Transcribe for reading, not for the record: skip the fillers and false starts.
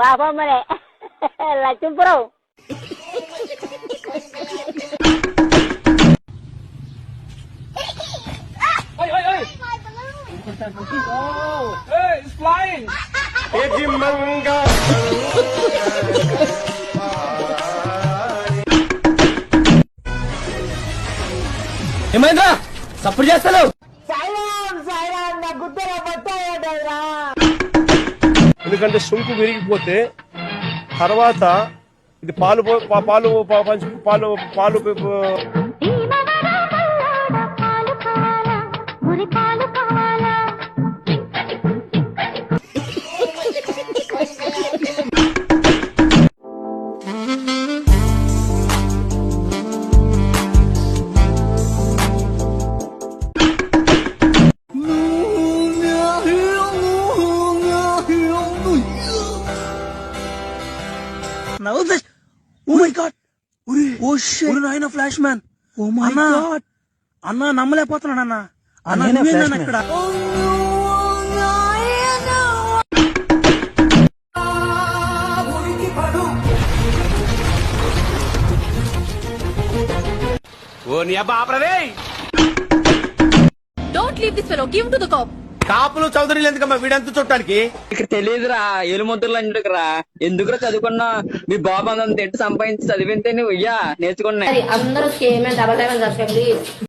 బాపమ్మనే లక్ష్మీపురం. ఏమైందా సపోర్ట్ చేస్తాను? ఎందుకంటే శంకు విరిగిపోతే తర్వాత ఇది పాలు పాలు పాలు పాలు ఫ్లాష్ మ్యాన్ అన్నా నమ్మలేకపోతున్నాడు అన్న ఇక్కడ. Don't leave this fellow. Give him to the cop. కాపులు చౌదరులు ఎందుకమ్మా వీడంతా చుట్టానికి? ఇక్కడ తెలియదురా ఎలుముద్రలు ఎందుకురా ఎందుకురా చదువుకున్నా మీ బాబు అంత సంపాదించి చదివితే నువ్వు నేర్చుకున్నా అందరూ